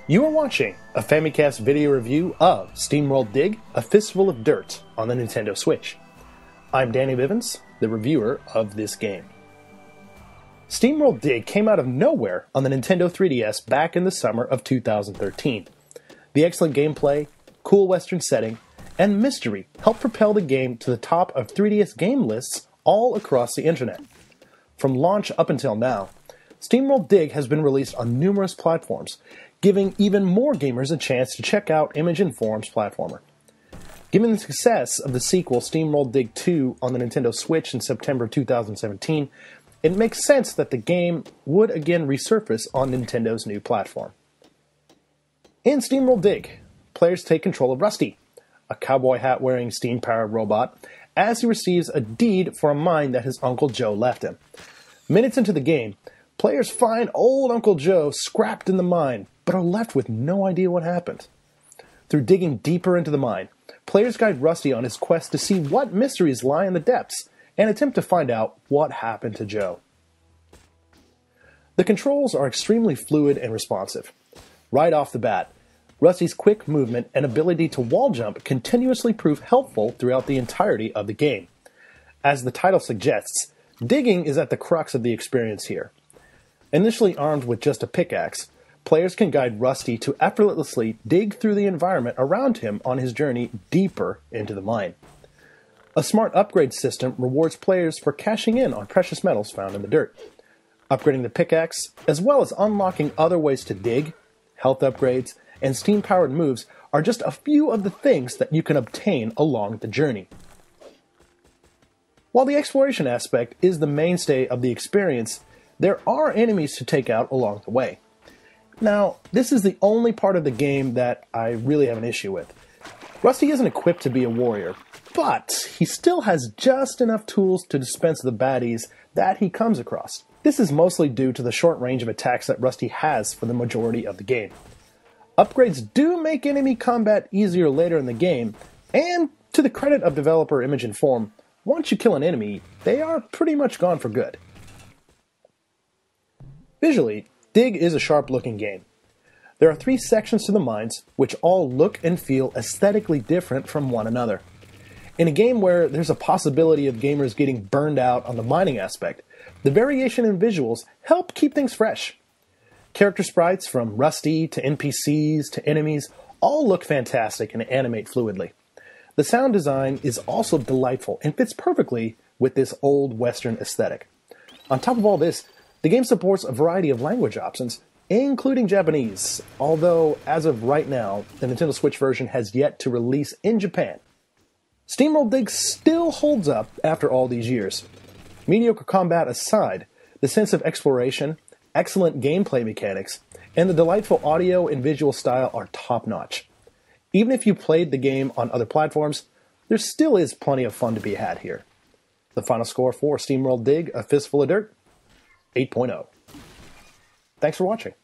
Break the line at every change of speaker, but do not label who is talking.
You are watching a Famicast video review of SteamWorld Dig, a Fistful of Dirt on the Nintendo Switch. I'm Danny Bivens, the reviewer of this game. SteamWorld Dig came out of nowhere on the Nintendo 3DS back in the summer of 2013. The excellent gameplay, cool western setting, and mystery helped propel the game to the top of 3DS game lists all across the internet. From launch up until now, SteamWorld Dig has been released on numerous platforms, giving even more gamers a chance to check out Image & Form's platformer. Given the success of the sequel SteamWorld Dig 2 on the Nintendo Switch in September 2017, it makes sense that the game would again resurface on Nintendo's new platform. In SteamWorld Dig, players take control of Rusty, a cowboy hat-wearing steam-powered robot, as he receives a deed for a mine that his Uncle Joe left him. Minutes into the game, players find old Uncle Joe scrapped in the mine, but are left with no idea what happened. Through digging deeper into the mine, players guide Rusty on his quest to see what mysteries lie in the depths and attempt to find out what happened to Joe. The controls are extremely fluid and responsive. Right off the bat, Rusty's quick movement and ability to wall jump continuously prove helpful throughout the entirety of the game. As the title suggests, digging is at the crux of the experience here. Initially armed with just a pickaxe, players can guide Rusty to effortlessly dig through the environment around him on his journey deeper into the mine. A smart upgrade system rewards players for cashing in on precious metals found in the dirt. Upgrading the pickaxe, as well as unlocking other ways to dig, health upgrades, and steam-powered moves are just a few of the things that you can obtain along the journey. While the exploration aspect is the mainstay of the experience, there are enemies to take out along the way. Now, this is the only part of the game that I really have an issue with. Rusty isn't equipped to be a warrior, but he still has just enough tools to dispense the baddies that he comes across. This is mostly due to the short range of attacks that Rusty has for the majority of the game. Upgrades do make enemy combat easier later in the game, and to the credit of developer Image & Form, once you kill an enemy, they are pretty much gone for good. Visually, Dig is a sharp-looking game. There are 3 sections to the mines, which all look and feel aesthetically different from one another. In a game where there's a possibility of gamers getting burned out on the mining aspect, the variation in visuals help keep things fresh. Character sprites from Rusty to NPCs to enemies all look fantastic and animate fluidly. The sound design is also delightful and fits perfectly with this old Western aesthetic. On top of all this, the game supports a variety of language options, including Japanese, although as of right now, the Nintendo Switch version has yet to release in Japan. SteamWorld Dig still holds up after all these years. Mediocre combat aside, the sense of exploration, excellent gameplay mechanics, and the delightful audio and visual style are top-notch. Even if you played the game on other platforms, there still is plenty of fun to be had here. The final score for SteamWorld Dig, a Fistful of Dirt, 8.0. Thanks for watching.